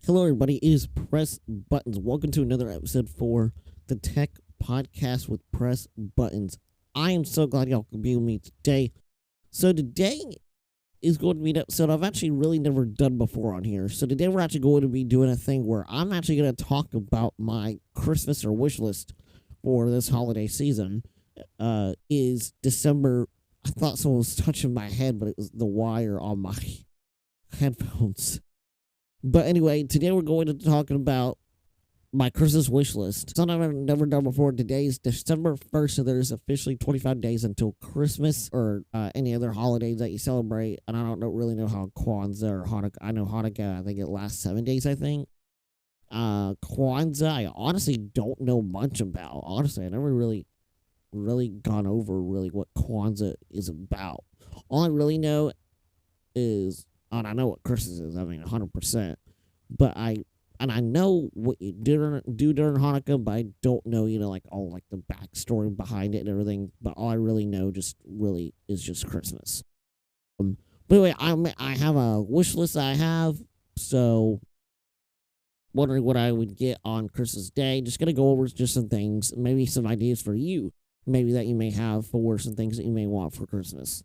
Hello, everybody. It is Press Buttons. Welcome to another episode for the Tech Podcast with Press Buttons. I am so glad y'all could be with me today. So today is going to be an episode I've actually really never done before on here. So today we're actually going to be doing a thing where I'm actually going to talk about my Christmas or wish list for this holiday season. Is December. I thought someone was touching my head, but it was the wire on my headphones. But anyway, today we're going to be talking about my Christmas wish list. Something I've never done before. Today is December 1st, so there's officially 25 days until Christmas or any other holidays that you celebrate. And I don't really know how Kwanzaa or Hanukkah. I know Hanukkah, I think it lasts 7 days, I think. Kwanzaa, I honestly don't know much about. Honestly, I never really gone over what Kwanzaa is about. All I really know is, and I know what Christmas is, 100%. But I know what you do during Hanukkah, but I don't know, all the backstory behind it and everything. But all I really know is just Christmas. But anyway, I have a wish list I have, so wondering what I would get on Christmas Day. Just gonna go over just some things, maybe some ideas for you, maybe that you may have for some things that you may want for Christmas.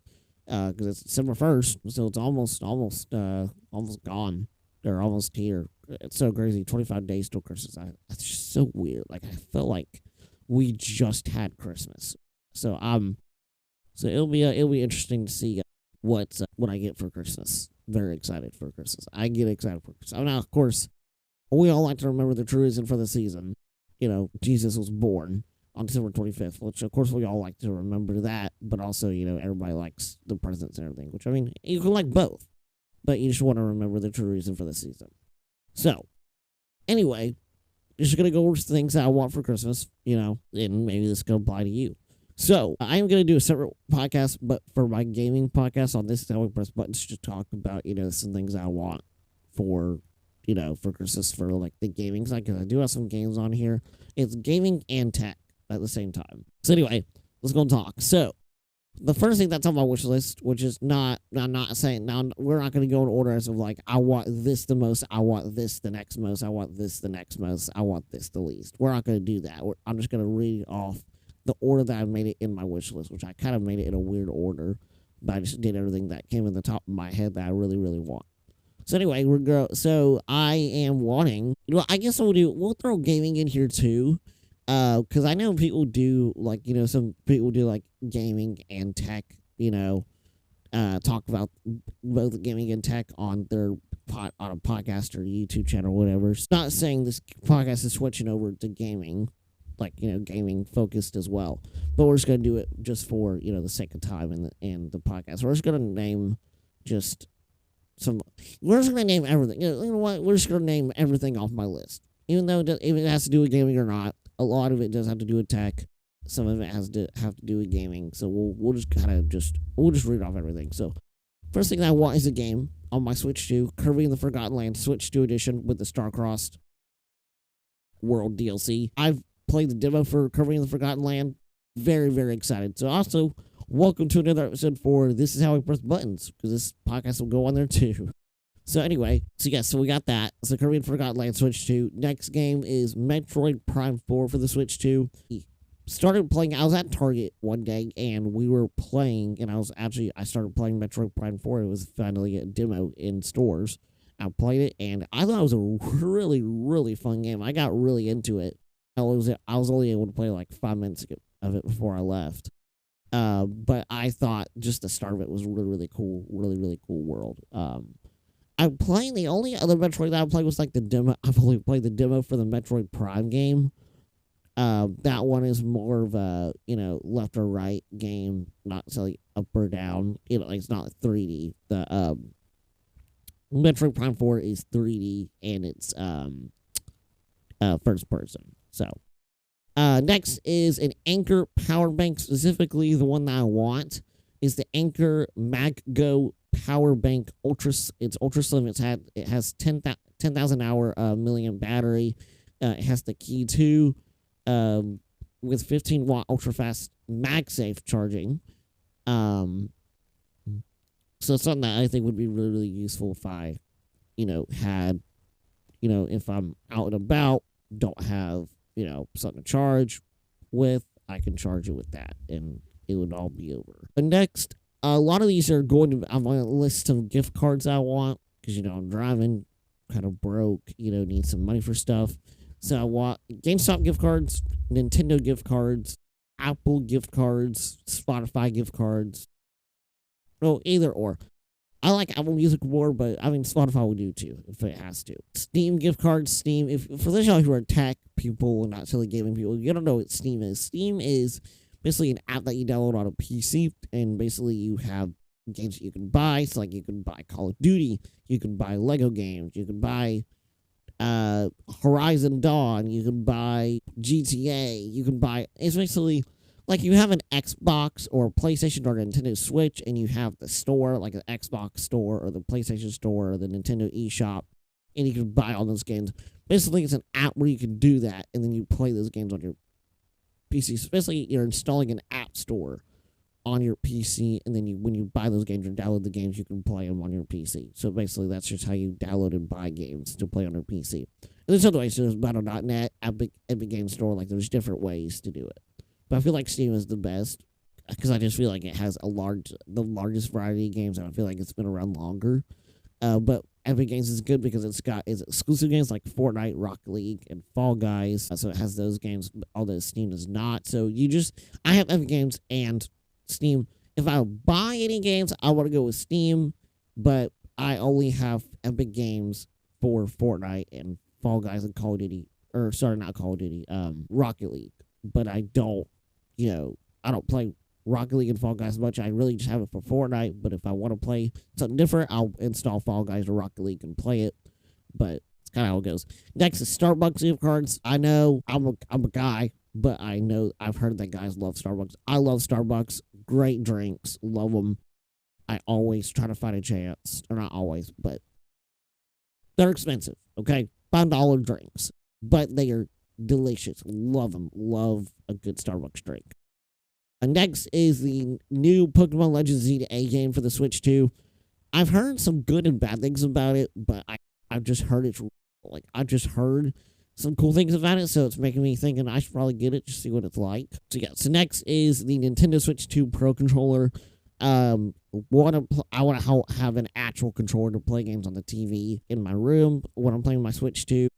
Because it's December 1st, so it's almost gone. They're almost here. It's so crazy. 25 days till Christmas. That's just so weird. Like, I feel like we just had Christmas. So it'll be interesting to see what I get for Christmas. Very excited for Christmas. I get excited for Christmas. Now, of course, we all like to remember the true reason for the season. Jesus was born on December 25th, which of course we all like to remember that, but also, everybody likes the presents and everything, which, you can like both, but you just want to remember the true reason for the season. So, anyway, just going to go over things that I want for Christmas, and maybe this can apply to you. So, I am going to do a separate podcast, but for my gaming podcast on this, how we press buttons to talk about, some things I want for Christmas for, the gaming side, because I do have some games on here. It's gaming and tech at the same time. So anyway, let's go and talk. So the first thing that's on my wish list, which is I'm not saying, now we're not going to go in order as of I want this the most, I want this the next most, I want this the next most, I want this the least. We're not going to do that. I'm just going to read off the order that I made it in my wish list, which I kind of made it in a weird order, but I just did everything that came in the top of my head that I really, really want. So anyway, so I am wanting, I guess we'll throw gaming in here too. Because I know people do, some people do, gaming and tech, talk about both gaming and tech on their on a podcast or YouTube channel or whatever. It's not saying this podcast is switching over to gaming, gaming focused as well. But we're just going to do it just for, the sake of time and the podcast. We're just going to name we're just going to name everything. You know what? We're just going to name everything off my list. Even though it has to do with gaming or not. A lot of it does have to do with tech. Some of it has to do with gaming. So we'll just we'll just read off everything. So first thing I want is a game on my Switch 2, Kirby and the Forgotten Land Switch 2 edition with the Star-Crossed World DLC. I've played the demo for Kirby and the Forgotten Land. Very, very excited. So also, welcome to another episode for This Is How We Press Buttons, because this podcast will go on there too. So anyway, so we got that. So Kirby and Forgotten Land Switch 2. Next game is Metroid Prime 4 for the Switch 2. Started playing, I was at Target one day, and we were playing, and I started playing Metroid Prime 4. It was finally a demo in stores. I played it, and I thought it was a really, really fun game. I got really into it. I was only able to play 5 minutes of it before I left. But I thought just the start of it was really, really cool. Really, really cool world. I'm playing, the only other Metroid that I played was the demo. I've only played the demo for the Metroid Prime game. That one is more of a, left or right game, not so up or down. It's not 3D. The Metroid Prime 4 is 3D and it's first person. So next is an Anker power bank, specifically the one that I want is the Anker MagGo Power Bank Ultra. It's ultra slim. It has 10,000 hour million battery. It has the key 2 with 15 watt ultra fast MagSafe charging. So it's something that I think would be really, really useful if I, had if I'm out and about, don't have, something to charge with, I can charge it with that and it would all be over. But next, a lot of these are going to, I'm on a list of gift cards I want because, I'm driving, kind of broke, need some money for stuff. So I want GameStop gift cards, Nintendo gift cards, Apple gift cards, Spotify gift cards. No, either or. I like Apple Music more, but I mean Spotify will do too if it has to. Steam gift cards, Steam. If for those of y'all who are tech people and not silly gaming people, you don't know what Steam is. Steam is basically an app that you download on a PC, and basically you have games that you can buy. So like you can buy Call of Duty, you can buy Lego games, you can buy Horizon Dawn, you can buy GTA, you can buy. It's basically like you have an Xbox or PlayStation or Nintendo Switch, and you have the store, like the Xbox store or the PlayStation store or the Nintendo eShop, and you can buy all those games. Basically, it's an app where you can do that, and then you play those games on your PC. So basically, you're installing an app store on your PC, and then when you buy those games or download the games, you can play them on your PC. So basically, that's just how you download and buy games to play on your PC. And there's other ways. So there's Battle.net, Epic Game Store. Like there's different ways to do it. But I feel like Steam is the best because I just feel like it has the largest variety of games, and I feel like it's been around longer. But Epic Games is good because it's got its exclusive games like Fortnite, Rocket League, and Fall Guys. So it has those games, although Steam does not. So I have Epic Games and Steam. If I buy any games, I want to go with Steam, but I only have Epic Games for Fortnite and Fall Guys and Call of Duty, or sorry, not Call of Duty, Rocket League. But I don't play Rocket League and Fall Guys much. I really just have it for Fortnite. But if I want to play something different, I'll install Fall Guys or Rocket League and play it. But it's kind of how it goes. Next is Starbucks gift cards. I know I'm a guy, but I know I've heard that guys love Starbucks. I love Starbucks. Great drinks. Love them. I always try to find a chance. Or not always, but they're expensive, okay? $5 drinks. But they are delicious. Love them. Love a good Starbucks drink. Next is the new Pokemon Legends Z-A game for the Switch 2. I've heard some good and bad things about it, but I've just heard I've just heard some cool things about it, so it's making me thinking I should probably get it to see what it's like. So next is the Nintendo Switch 2 Pro Controller. I want to have an actual controller to play games on the TV in my room when I'm playing my Switch 2.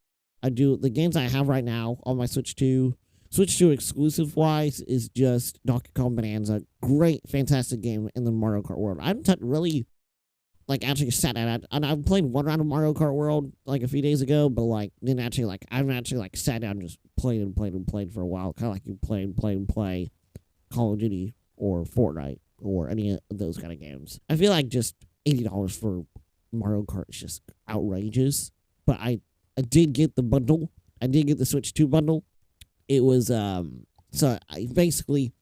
The games I have right now on my Switch 2 exclusive wise is just Donkey Kong Bonanza. Great, fantastic game in the Mario Kart world. I haven't really actually sat down, and I've played one round of Mario Kart World like a few days ago, but I haven't actually sat down and just played for a while. Kind of like you play Call of Duty or Fortnite or any of those kind of games. I feel like just $80 for Mario Kart is just outrageous. But I did get the bundle. I did get the Switch 2 bundle. It was basically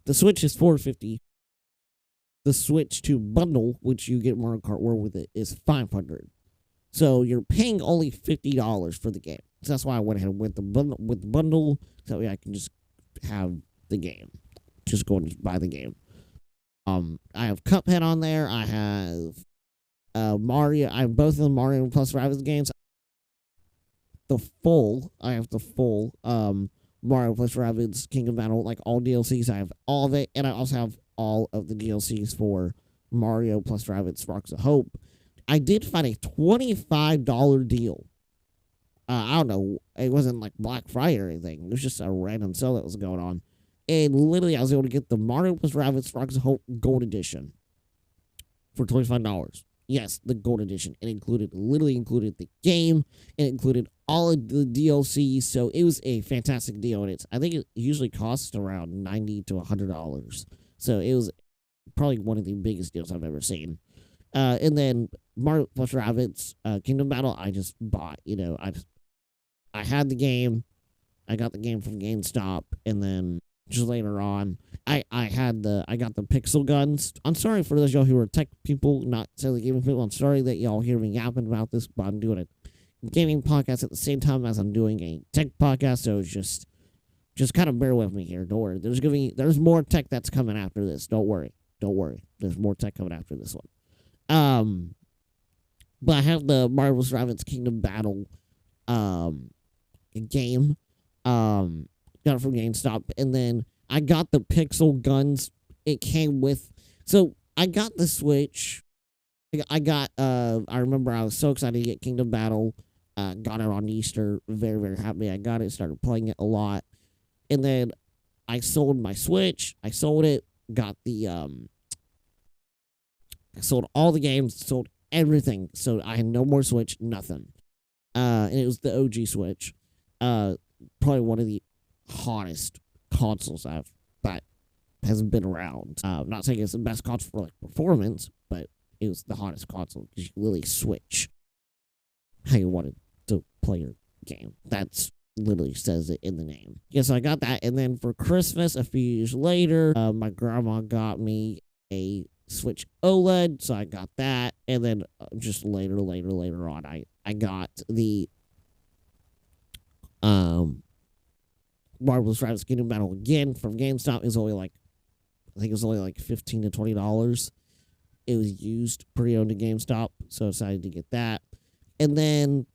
the Switch is $450. The Switch 2 bundle, which you get Mario Kart World with it, is $500. So you're paying only $50 for the game. So that's why I went ahead and went the bundle, so I can just have the game. Just go and buy the game. I have Cuphead on there. I have Mario. I have both of the Mario plus Rabbids games. I have the full Mario plus Rabbids Kingdom Battle, like all DLCs. I have all of it, and I also have all of the DLCs for Mario plus Rabbids Sparks of Hope. I did find a $25 deal. I don't know. It wasn't like Black Friday or anything. It was just a random sale that was going on. And literally, I was able to get the Mario plus Rabbids Sparks of Hope Gold Edition for $25. Yes, the Gold Edition. It literally included the game. It included all of the DLCs. So it was a fantastic deal. And I think it usually costs around $90 to $100. So it was probably one of the biggest deals I've ever seen. And then Mario plus Rabbids Kingdom Battle, I just bought. I had the game. I got the game from GameStop, and then just later on, I got the pixel guns. I'm sorry for those of y'all who are tech people, not silly gaming people. I'm sorry that y'all hear me yapping about this, but I'm doing a gaming podcast at the same time as I'm doing a tech podcast, so it's just kind of bear with me here. Don't worry. There's more tech that's coming after this. Don't worry. There's more tech coming after this one. But I have the Marvel's Rabbids Kingdom Battle game. Got it from GameStop, and then I got the pixel guns. It came with, so I got the Switch. I remember I was so excited to get Kingdom Battle. Got it on Easter. Very, very happy I got it. Started playing it a lot. And then I sold my Switch. I sold it. Got the, I sold all the games. Sold everything. So I had no more Switch. Nothing. And it was the OG Switch. Probably one of the hottest consoles that has been around. I'm not saying it's the best console for like performance, but it was the hottest console because you literally switch how you wanted to play your game. That's literally says it in the name. Yeah, so I got that, and then for Christmas a few years later, my grandma got me a Switch OLED, so I got that, and then just later on, I got the Marvel's Rabbids Kingdom Battle again from GameStop. It was only like, I think it was only like $15 to $20. It was used pre-owned at GameStop, so I decided to get that. And then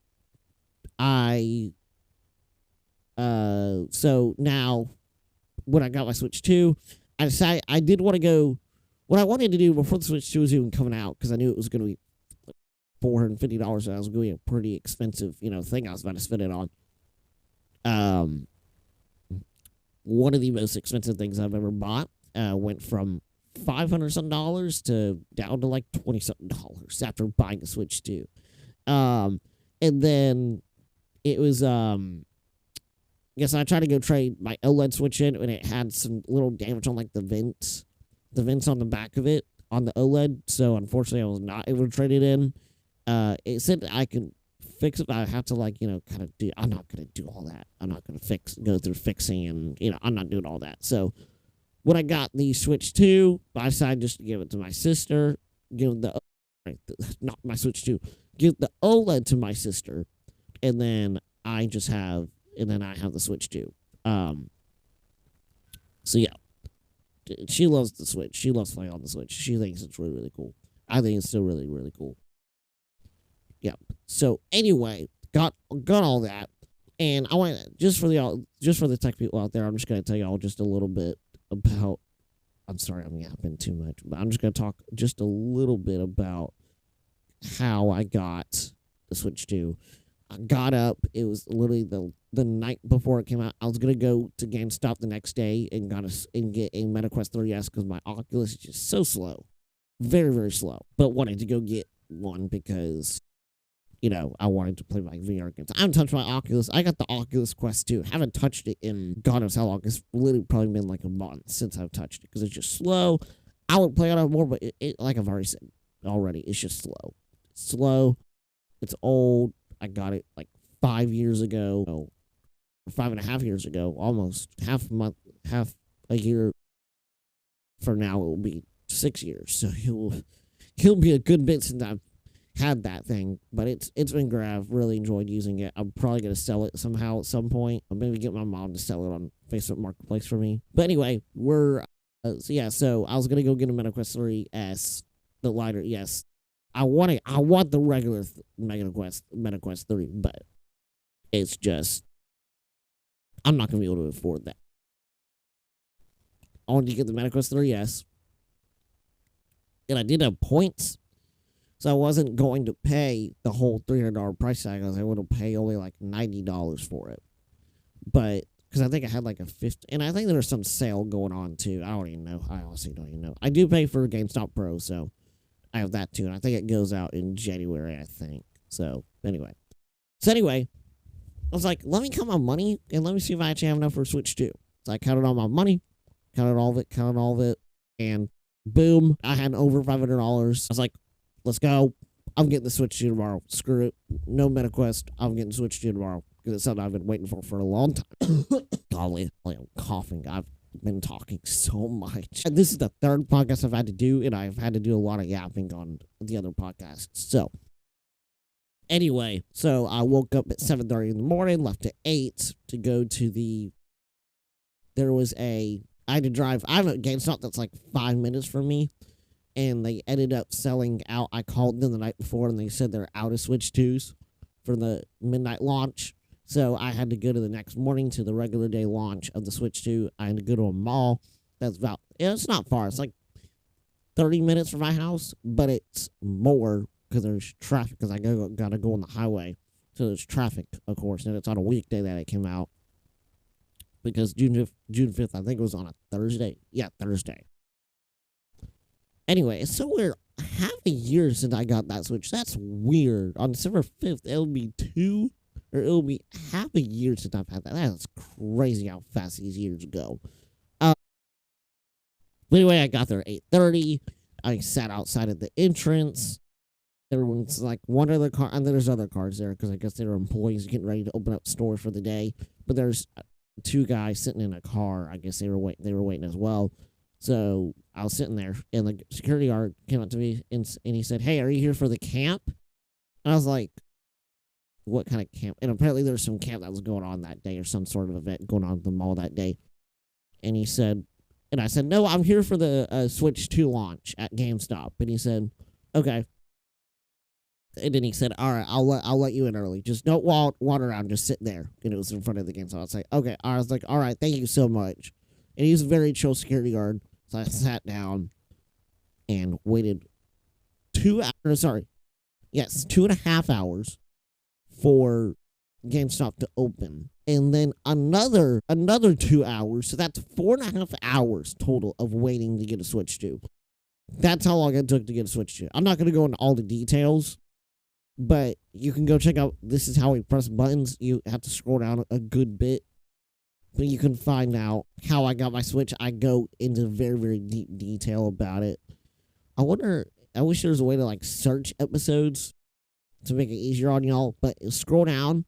so now when I got my Switch 2, I decided I did want to go, what I wanted to do before the Switch 2 was even coming out, because I knew it was going to be $450, and I was going to be a pretty expensive, thing I was about to spend it on. One of the most expensive things I've ever bought went from $500 something to down to like $20 something after buying a Switch 2. And then it was I guess I tried to go trade my OLED Switch in, and it had some little damage on like the vents on the back of it on the OLED. So unfortunately I was not able to trade it in. It said that I could fix it, but I have to kind of do, I'm not going to do all that. I'm not going to go through fixing, and I'm not doing all that. So when I got the Switch 2, I decided just to give it to my sister, not my Switch 2, give the OLED to my sister, and then I have the Switch 2. So yeah, she loves the Switch. She loves playing on the Switch. She thinks it's really, really cool. I think it's still really, really cool. Yeah. So anyway, got all that, and I want just for the tech people out there, I'm just gonna tell y'all just a little bit about. I'm sorry, I'm yapping too much, but I'm just gonna talk just a little bit about how I got the Switch 2. I got up. It was literally the night before it came out. I was gonna go to GameStop the next day and get a MetaQuest 3S because my Oculus is just so slow, very, very slow. But wanted to go get one because I wanted to play my VR games. I haven't touched my Oculus. I got the Oculus Quest 2. Haven't touched it in God knows how long. It's literally probably been like a month since I've touched it because it's just slow. I would play on it more, but it like I've already said already, it's just slow. It's slow. It's old. I got it like 5 years ago, or 5.5 years ago, almost half a year. For now, it will be 6 years. So he'll be a good bit since I've had that thing, but it's been great. I've really enjoyed using it. I'm probably gonna sell it somehow at some point. I'll maybe get my mom to sell it on Facebook Marketplace for me. But anyway, so I was gonna go get a MetaQuest 3S, the lighter. Yes, I want the regular MetaQuest 3, but it's just I'm not gonna be able to afford that. I wanted to get the MetaQuest 3S, and I did have points. So I wasn't going to pay the whole $300 price tag. I was able to pay only like $90 for it. But, because I think I had like a 50, and I think there was some sale going on too. I don't even know. I honestly don't even know. I do pay for GameStop Pro, so I have that too. And I think it goes out in January, I think. So, anyway. I was like, let me count my money, and let me see if I actually have enough for Switch 2. So I counted all my money, counted all of it, and boom, I had over $500. I was like, let's go. I'm getting the Switch 2 tomorrow. Screw it. No MetaQuest. I'm getting the Switch 2 tomorrow. Because it's something I've been waiting for a long time. Golly, I'm coughing. I've been talking so much. And this is the third podcast I've had to do, and I've had to do a lot of yapping on the other podcasts. So, anyway, I woke up at 7:30 in the morning, left at 8 to go to I had to drive. I have a GameStop that's like 5 minutes from me. And they ended up selling out. I called them the night before, and they said they're out of Switch 2s. for the midnight launch. So I had to go to the next morning to the regular day launch of the Switch 2. I had to go to a mall that's about, it's not far. It's like 30 minutes from my house, but it's more because there's traffic because I gotta go on the highway. So there's traffic, of course, and it's on a weekday that it came out because June 5th, I think it was on a Thursday. Yeah, Thursday. Anyway, it's so weird. Half a year since I got that Switch. That's weird. On December 5th, it'll be half a year since I've had that. That's crazy how fast these years go. But anyway, I got there at 8:30. I sat outside at the entrance. Everyone's like one other car, and there's other cars there because I guess they were employees getting ready to open up stores for the day. But there's two guys sitting in a car. I guess they were waiting as well. So I was sitting there, and the security guard came up to me and he said, "Hey, are you here for the camp?" And I was like, "What kind of camp?" And apparently there was some camp that was going on that day or some sort of event going on at the mall that day. And he said, and I said, "No, I'm here for the Switch 2 launch at GameStop." And he said, "Okay." And then he said, "All right, I'll let you in early. Just don't walk around. Just sit there." And it was in front of the GameStop. I was like, "Okay." I was like, "All right, thank you so much." And he was a very chill security guard. So I sat down and waited 2.5 hours for GameStop to open. And then another 2 hours. So that's 4.5 hours total of waiting to get a Switch 2. That's how long it took to get a Switch 2. I'm not going to go into all the details, but you can go check out This Is How We Press Buttons. You have to scroll down a good bit, but you can find out how I got my Switch. I go into very, very deep detail about it. I wish there was a way to like search episodes to make it easier on y'all, but scroll down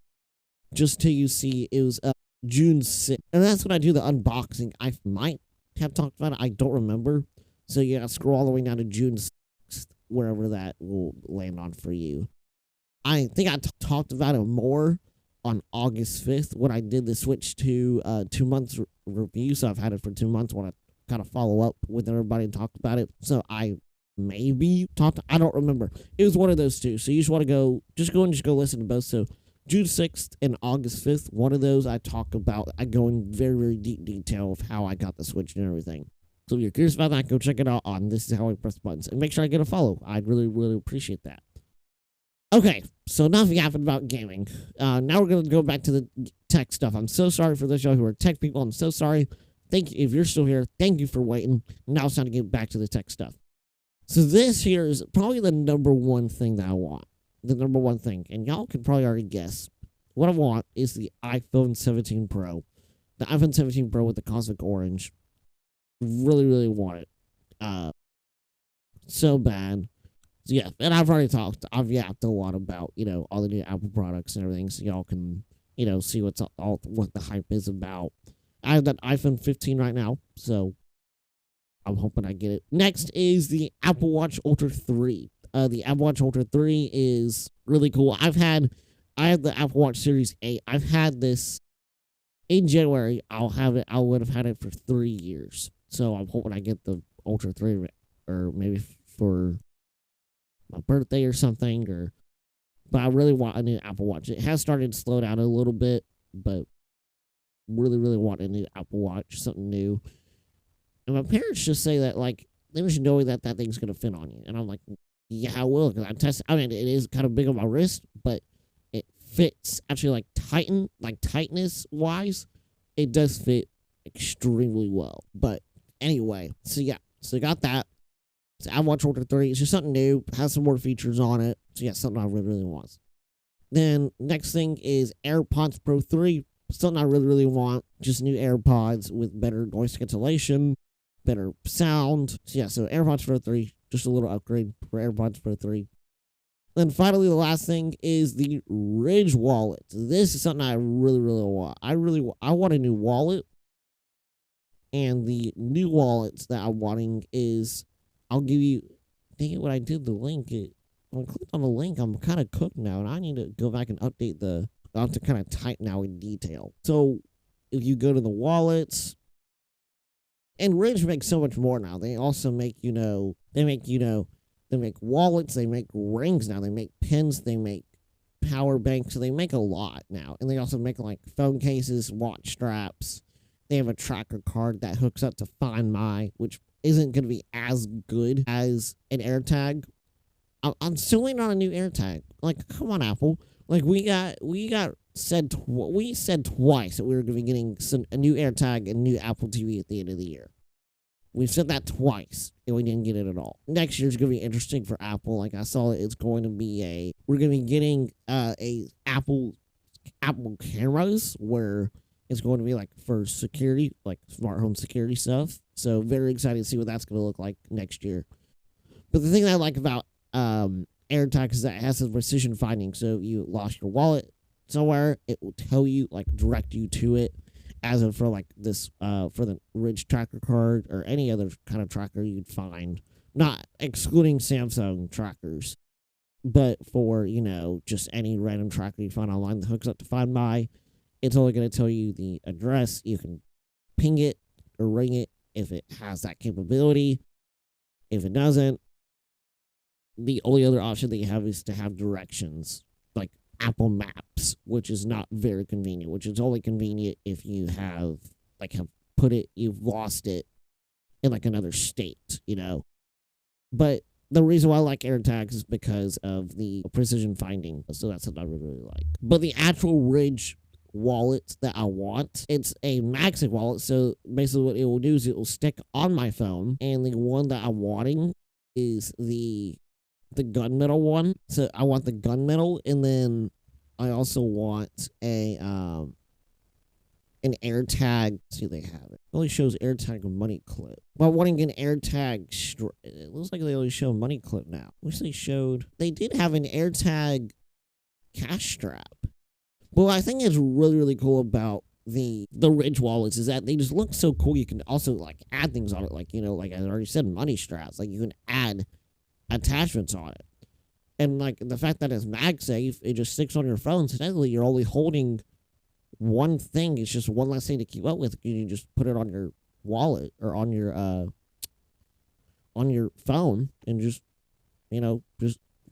just till you see it was June 6th. And that's when I do the unboxing. I might have talked about it. I don't remember. So you gotta scroll all the way down to June 6th, wherever that will land on for you. I think I talked about it more on August 5th when I did the Switch 2 2 months review. So I've had it for 2 months. Want to kind of follow up with everybody and talk about it. So I maybe talked. I don't remember. It was one of those two. So you just want to go listen to both. So June 6th and August 5th, one of those I talk about. I go in very, very deep detail of how I got the Switch and everything. So if you're curious about that, go check it out on This Is How I Press Buttons. And make sure I get a follow. I'd really, really appreciate that. Okay, so enough yapping about gaming. Now we're going to go back to the tech stuff. I'm so sorry for those of y'all who are tech people. I'm so sorry. Thank you. If you're still here, thank you for waiting. Now it's time to get back to the tech stuff. So this here is probably the number one thing that I want. The number one thing. And y'all can probably already guess. What I want is the iPhone 17 Pro. The iPhone 17 Pro with the Cosmic Orange. Really, really want it. So bad. So yeah, and I've yapped a lot about, all the new Apple products and everything, so y'all can, see what the hype is about. I have that iPhone 15 right now, so I'm hoping I get it. Next is the Apple Watch Ultra 3. The Apple Watch Ultra 3 is really cool. I have the Apple Watch Series 8. I've had this in January. I would have had it for 3 years. So I'm hoping I get the Ultra 3 or maybe for my birthday or something, but I really want a new Apple Watch. It has started to slow down a little bit, but really, really want a new Apple Watch, something new. And my parents just say that, like, they just knowing that thing's going to fit on you. And I'm like, yeah, I will. Because it is kind of big on my wrist, but it fits actually, tightness-wise, it does fit extremely well. But anyway, so I got that. So Apple Watch Ultra 3. It's just something new. Has some more features on it. So yeah, something I really, really want. Then next thing is AirPods Pro 3. Something I really, really want. Just new AirPods with better noise cancellation, better sound. So yeah, so AirPods Pro 3. Just a little upgrade for AirPods Pro 3. Then finally, the last thing is the Ridge wallet. This is something I really, really want. I want a new wallet. And the new wallets that I'm wanting is, I'll give you, dang it, when I did the link, when I clicked on the link, I'm kind of cooked now, and I need to go back and update I'll have to kind of type now in detail. So, if you go to the wallets, and Ridge makes so much more now. They also make, they make wallets, they make rings now, they make pins, they make power banks. So they make a lot now. And they also make like phone cases, watch straps. They have a tracker card that hooks up to Find My, which isn't going to be as good as an AirTag. I'm still waiting on a new AirTag. Like, come on, Apple. Like, we said twice that we were going to be getting a new AirTag and new Apple TV at the end of the year. We've said that twice, and we didn't get it at all. Next year's going to be interesting for Apple. Like, I saw it's going to be we're going to be getting a Apple cameras, where it's going to be like for security, like smart home security stuff. So very excited to see what that's going to look like next year. But the thing that I like about AirTag is that it has some precision finding. So if you lost your wallet somewhere, it will tell you, like, direct you to it. As of for like this, for the Ridge tracker card or any other kind of tracker you'd find, not excluding Samsung trackers, but for, just any random tracker you find online that hooks up to Find My, it's only going to tell you the address. You can ping it or ring it if it has that capability. If it doesn't, the only other option that you have is to have directions, like Apple Maps, which is not very convenient, which is only convenient if you have you've lost it in like another state, But the reason why I like AirTags is because of the precision finding. So that's what I really like. But the actual Ridge wallet that I want, it's a MagSafe wallet. So basically what it will do is it will stick on my phone. And the one that I'm wanting is the gunmetal one. So I want the gunmetal, and then I also want an AirTag. Let's see, they have it. It only shows AirTag money clip. But wanting an AirTag, it looks like they only show money clip now. Wish they did have an AirTag cash strap. But what I think is really, really cool about the Ridge wallets is that they just look so cool. You can also like add things on it, like like I already said, money straps. Like you can add attachments on it, and like the fact that it's MagSafe, it just sticks on your phone. So technically, you're only holding one thing. It's just one less thing to keep up with. You just put it on your wallet or on your phone, and just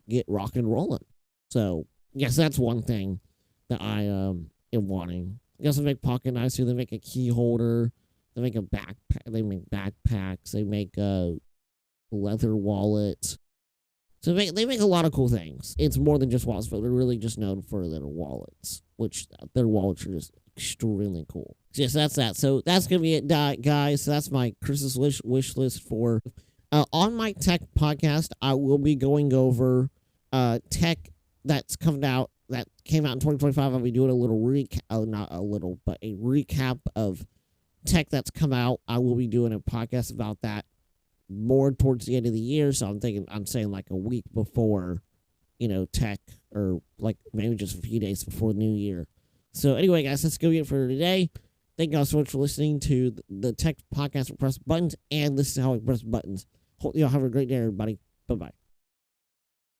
get rock and rolling. So yes, that's one thing that I am wanting. I guess they make pocket knives too. They make a key holder. They make a backpack. They make backpacks. They make a leather wallet. So they make a lot of cool things. It's more than just wallets, but they're really just known for their wallets, which their wallets are just extremely cool. So yes, that's that. So that's going to be it, guys. So that's my Christmas wish list for... on my tech podcast, I will be going over tech that's coming out, that came out in 2025. I'll be doing a little not a little, but a recap of tech that's come out. I will be doing a podcast about that more towards the end of the year. So I'm saying like a week before, tech, or like maybe just a few days before the new year. So anyway, guys, that's going to be it for today. Thank you all so much for listening to the tech podcast with Press Buttons, and this is how we press buttons. Hope y'all have a great day, everybody. Bye-bye.